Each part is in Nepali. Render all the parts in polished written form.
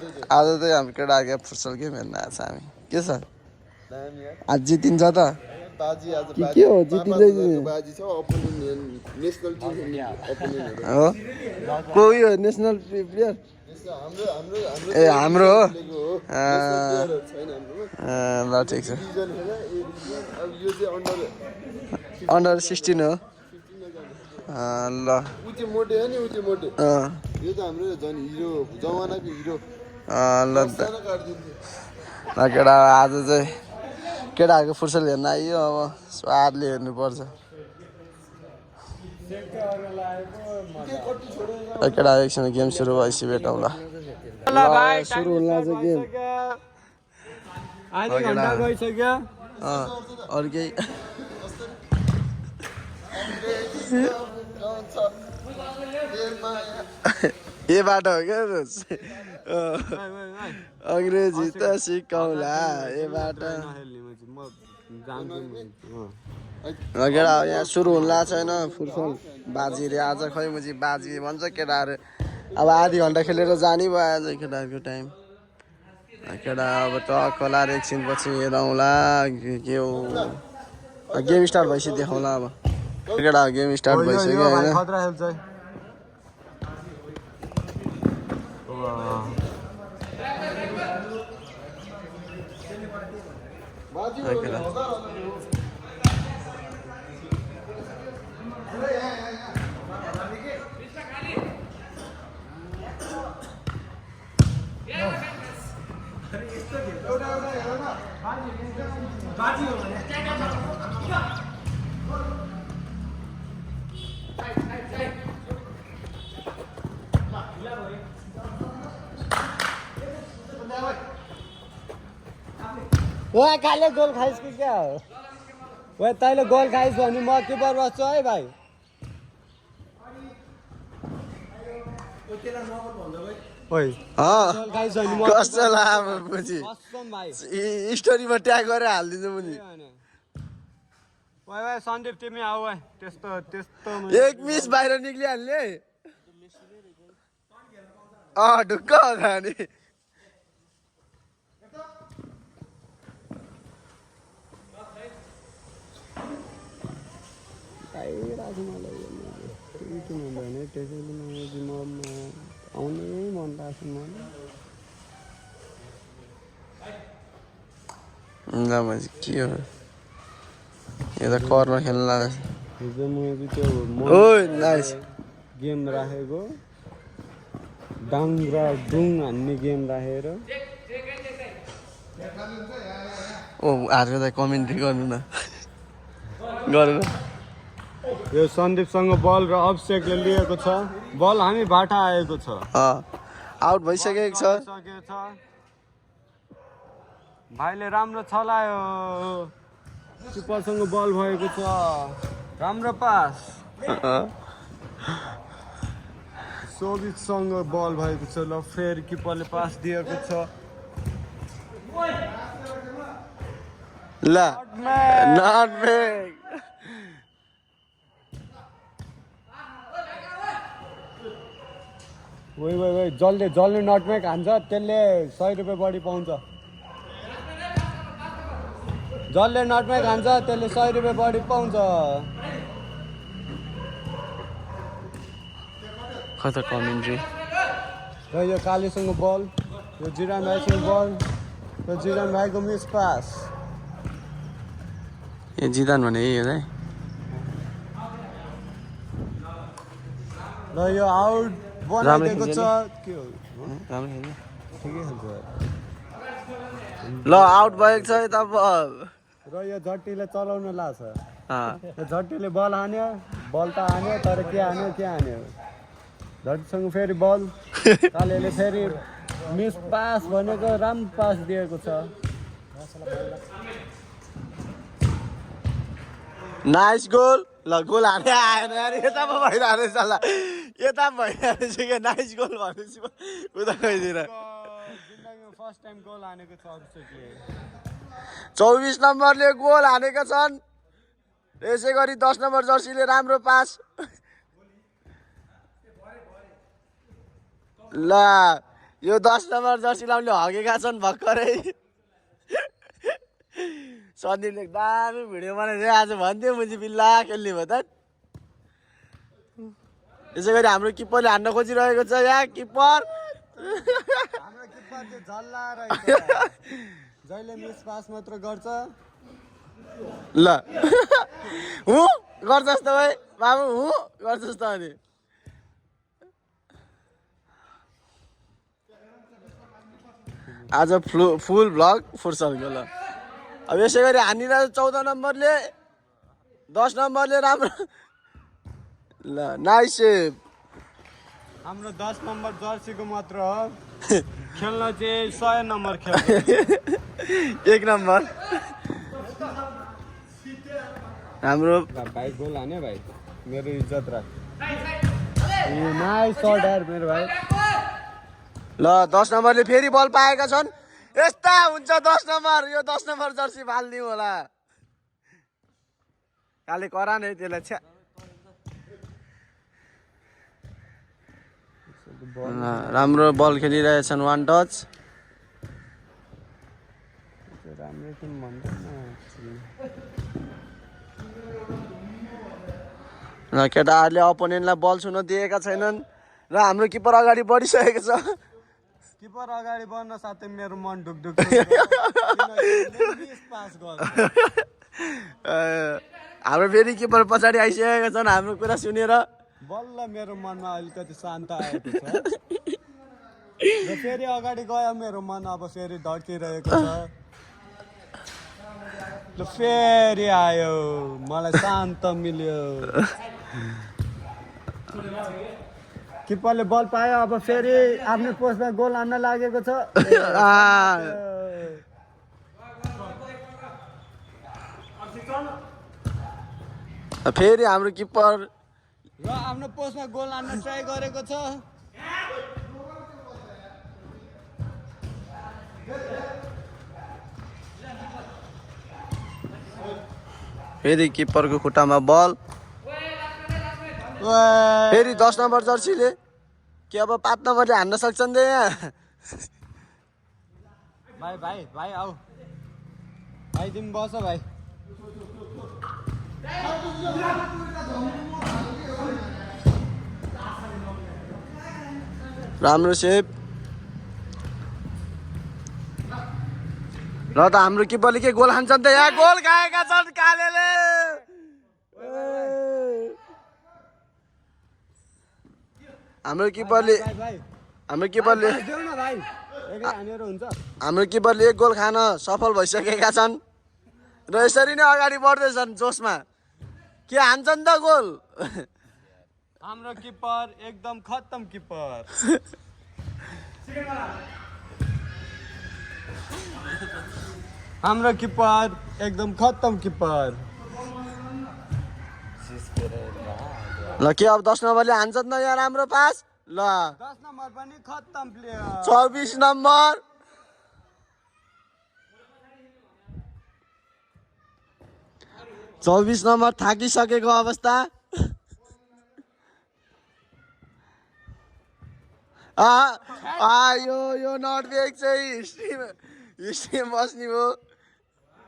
आज चाहिँ हामी केटाको फुटसल गेम हेर्न आएको छ हामी के छ आज जितिन्छ त के हो जितिँदै हो को यो नेसनल प्लेयर ए हाम्रो हो ल ठिक छ अन्डर 16 हो ल ल केटा आज चाहिँ केटाहरूको फुर्सद हेर्न आइयो अब स्वादले हेर्नुपर्छ केटा एकछिन गेम सुरु भएपछि भेटौँ ल सुरु हुन लाग्छ गेम अरू केही ए बाटो हो क्या अङ्ग्रेजी त सिकाउला ए बाटो केटा यहाँ सुरु हुन लाग्छ होइन फुटबल बाजी रे आज खै मुजी बाजी भन्छ केटाहरू अब आधी घन्टा खेलेर जाने भयो आज केटाहरूको टाइम केटा अब टक्क होला एकछिन पछि हेरौँला के हो गेम स्टार्ट भएपछि देखाउँला अब केटा गेम स्टार्ट भइसक्यो होइन ओए काले गोल खाइस् कि क्या हो ओए तैँले गोल खाइस् भने म किपर बस्छु है भाइ कस्तो लाग्यो स्टोरीमा ट्याग गरेर हालिदिन्छु मुनि सन्दीप तिमी आऊ त्यस्तो त्यस्तो एक मिस बाहिर निक्लिहाल्ने ढुक्क हो त अनि आउनै मन लाग्छ मलाई के हो यो त कर्न खेल्न लाग्छ हिजो मैले त्यो गेम राखेको डाङ र डुङ हान्ने गेम राखेर हारेर त कमेन्ट्री गर्नु न गर्नु यो सन्दीपसँग बल र अभिषेकले लिएको छ बल हामी बाटा आएको छ आउट भइसकेको छ भाइले राम्रो चलायो किपरसँग बल भएको छ राम्रो पास सोभिकसँग बल भएको छ ल फेरि किपरले पास दिएको छ ल नट ब्याक जसले नटमेक हान्छ त्यसले 100 रुपियाँ बढी पाउँछ जसले नटमेक हान्छ त्यसले 100 रुपियाँ बढी पाउँछ खतरा कमेन्ट्री र यो कालीसँग बल यो जिरान भाइसँग बल यो जिरान भाइको मिस पास ए जिदान भने यही हो है र यो आउट बनाइदिएको छ के हो राम्रो खेल्छ ठिकै खेल्छ ल आउट भएको छ यता बल र यो झट्टीले चलाउन लाग्छ यो झट्टीले बल हान्यो बल त हान्यो तर के हान्यो झट्टीसँग फेरि बल कालेले फेरि मिस पास भनेको राम्रो पास दिएको छ नाइस गोल ल गोल हाने आएन यार यता पो भइरहेको रहेछ ल यता पो भइरहेको रहेछ क्या नाइस गोल भनेपछि उता गइदिएर जिन्दगीमा फर्स्ट टाइम गोल हानेको छ अभिषेकले 24 नम्बरले गोल हानेका छन् यसै गरी 10 नम्बर जर्सीले राम्रो पास ल यो 10 नम्बर जर्सी लाउनेले हगेका छन् भर्खरै सन्दीपले दामी भिडियो बनाइदियो आज भन्थ्यो मुजी बिल्ला खेल्ने भयो त यसै गरी हाम्रो किपरले हान्न खोजिरहेको छ यहाँ किपर हाम्रो किपर चाहिँ झल्ला रहेछ जहिले मिस पास मात्र गर्छ ल हु गर्छस् त भाइ बाबु हु गर्छस् त अनि आज फुल भ्लग फुर्सदको ल अब यसै गरी हानिरहेको 14 नम्बरले 10 नम्बरले राम्रो ल नाइस सेभ हाम्रो 10 नम्बर जर्सीको मात्र हो खेल्न चाहिँ 100 नम्बर खेल्छ 1 नम्बर हाम्रो भाइ गोल हान्यो भाइ मेरो इज्जत राख नाइस शट यार मेरो भाइ ल 10 नम्बरले फेरि बल पाएका छन् यस्ता हुन्छ 10 नम्बर यो 10 नम्बर जर्सी फाल्दिउँ होला काले करा नै त्यसलाई छ्या राम्रो बल खेलिरहेछन् वान टच राम्रो टिम र केटाहरूले अपोनेन्टलाई बल छुन दिएका छैनन् र हाम्रो किपर अगाडि बढिसकेको छ किपर अगाडि बढ्न साथै मेरो मन ढुकढुक पास गर्छ हाम्रो फेरि किपर पछाडि आइसकेका छन् हाम्रो कुरा सुनेर बल्ल मेरो मनमा अलिकति शान्त आएको छ र फेरि अगाडि गयो मेरो मन अब फेरि धड्किरहेको छ ल फेरि आयो मलाई शान्त मिल्यो किपरले बल पायो अब फेरि आफ्नो पोस्टमा गोल हान्न लागेको छ फेरि हाम्रो किपर र आफ्नो पोस्टमा गोल हान्न ट्राई गरेको छ फेरि किपरको खुट्टामा बल फेरि 10 नम्बर जर्सीले के अब 5 नम्बरले हान्न सक्छन् त यहाँ भाइ भाइ भाइ आऊ भाइ तिमी बस भाइ राम्रो सेप र त हाम्रो किपरले के गोल हान्छन् त यहाँ गोल खाएका छन् कालेले हाम्रो किपरले हाम्रो किपरले 1 गोल खान सफल भइसकेका छन् र यसरी नै अगाडि बढ्दैछन् जोसमा के हान्छन् त गोल हाम्रो किपर एकदम खत्तम किपर हाम्रो किपर एकदम खत्तम किपर ल के अब 10 नम्बरले हान्छन् न यहाँ राम्रो पास ल 10 नम्बर पनि खत्तम प्लेयर 24 नम्बर थाकिसकेको अवस्था यो नटवेक चाहिँ हिस्ट्री बस्ने हो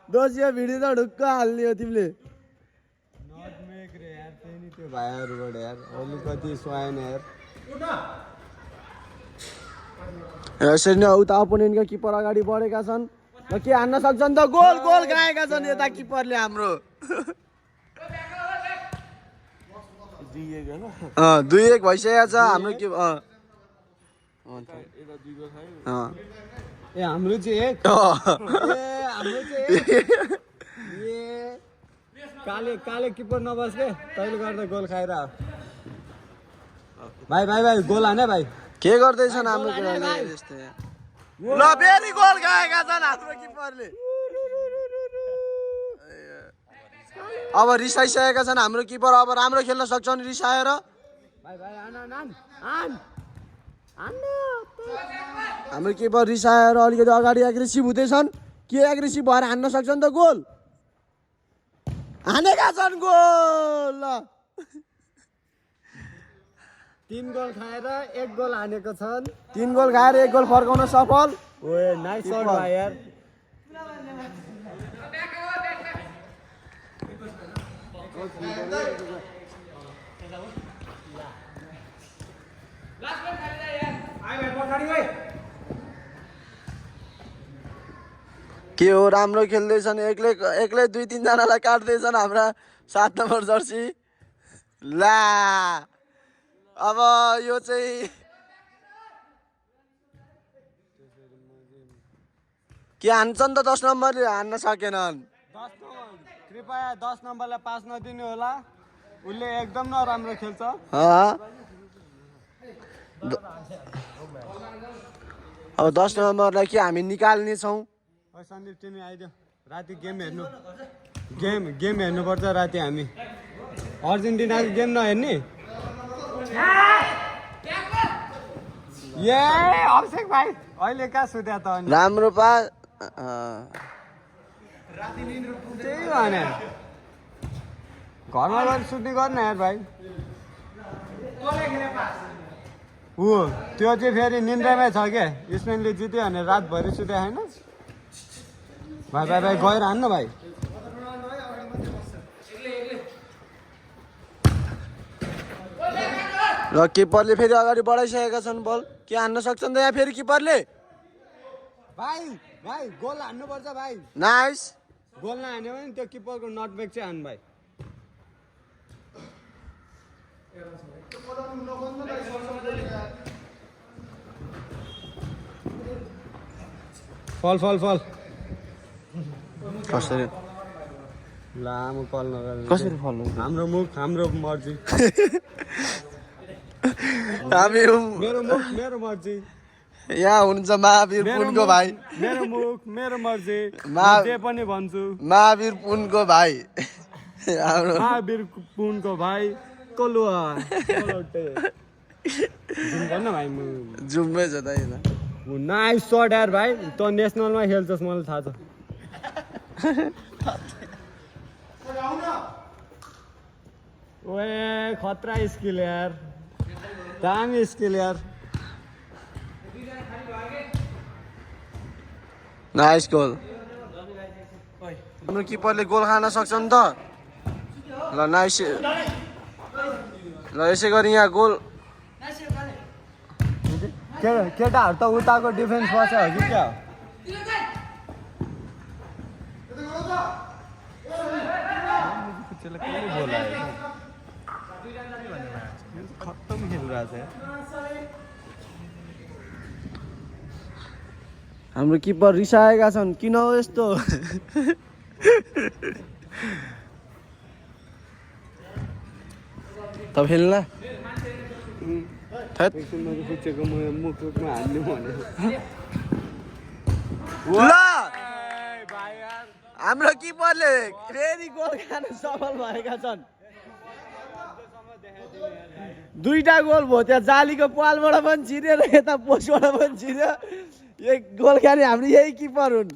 दोषी भिडियो त ढुक्क हाल्ने हो तिमीले नटमेक रे यार त्यही नि त्यो भाइहरुबाट यार अलिकति स्वाइन यार यसरी नै उता अपोनेन्टको किपर अगाडि बढेका छन् र के हान्न सक्छन् त गोल गोल खाएका छन् यता किपरले हाम्रो 2-1 भइसकेको छ हाम्रो के ए हाम्रो चाहिँ एक काले किपर नबस् के तैले गर्दा गोल खाएर भाइ भाइ भाइ गोल हाने भाइ के गर्दैछन् हाम्रो केटाले यस्तै ल फेरि गोल खाएका छन् हाम्रो किपरले अब रिसाइसकेका छन् हाम्रो किपर अब राम्रो खेल्न सक्छन् रिसाएर भाइ भाइ आन हाम्रो किपर रिसाएर अलिकति अगाडि एग्रेसिभ हुँदैछन् के एग्रेसिभ भएर हान्न सक्छन् त गोल हानेका छन् गोल ल 3 गोल खाएर 1 गोल हानेको छन् 3 गोल खाएर 1 गोल फर्काउन सफल ओए नाइस शट भाइ यार के हो राम्रो खेल्दैछन् एक्लै 2-3 जनालाई काट्दैछन् हाम्रा 7 नम्बर जर्सी ला अब यो चाहिँ के हान्छन् त 10 नम्बरले हान्न सकेनन् 10 नम्बर कृपया 10 नम्बरलाई पास नदिनु होला उले एकदम नराम्रो खेल्छ अब 10 नम्बरलाई के हामी निकाल्ने छौं ओइ सन्दीप तिमी आइदियो राति गेम हेर्नु गेम हेर्नुपर्छ राति हामी अर्जेन्टिनाको गेम नहेर्ने ए अभिषेक भाइ अहिले कहाँ सुत्या त अनि राम्रो पा त्यही भने घरमा गएर सुत्ने गर्न यार भाइ ऊ त्यो चाहिँ फेरि निन्द्रामै छ क्या स्पेनले जित्यो भने रातभरि सुत्या छैन भाइ भाइ भाइ गएर हान्न भाइ र किपरले फेरि अगाडि बढाइसकेका छन् बल के हान्न सक्छन् त यहाँ फेरि किपरले भाइ भाइ गोल हान्नुपर्छ भाइ नाइस गोल नहान्यो भने त्यो किपरको नटब्याक चाहिँ हान् भाइ फल फल फल कसरी लामो कल नगर कसरी फल्नु हाम्रो मुख हाम्रो मर्जी हामी मेरो मर्जी यहाँ हुनुहुन्छ महावीर पुनको भाइ मेरो मुख मेरो मर्जी जे पनि भन्छु महावीर पुनको भाइ हाम्रो महावीर पुनको भाइ कलुवा भन्न भाइ जुम्मै छ त नाइस सट यार भाइ तँ नेसनलमा खेल्छस् मलाई थाहा छ ओए खतरा स्किल यार दामी स्किल यार नाइस गोल हाम्रो किपरले गोल खान सक्छन् त ल नाइस ल यसै गरी यहाँ गोल केटाहरू त उताको डिफेन्स बस्छ हो कि क्या खत्तम खेलिरहेछ हाम्रो किपर रिसाएका छन् किन हो यस्तो त खेल्ला पुचेको मुखमा हाल्नु भने ल हाम्रो किपरले फेरि गोल खान सफल भएका छन् 2टा गोल भयो त्यहाँ जालीको पालबाट पनि छिर्यो र यता पोस्टबाट पनि छिर्यो एक गोल खाने हाम्रो यही किपर हुन्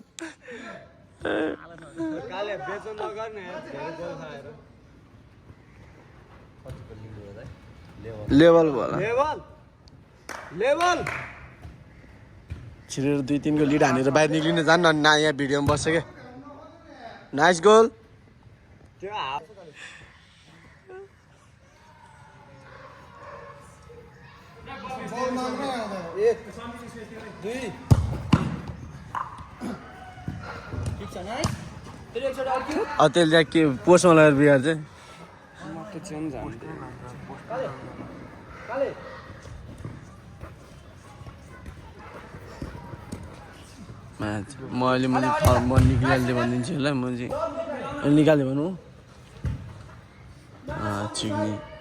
लेभल भयो लेभल छिरेर 2-3 को लिड हानेर बाहिर निक्लिन जान्न अनि यहाँ भिडियोमा बस्छ क्या नाइस गोल त्यसले के पोस्टमा लगेर बिहार चाहिँ मैले म निकालिदिएँ भनिदिन्छु होला म चाहिँ निकाल्यो भनौँ चिक्ने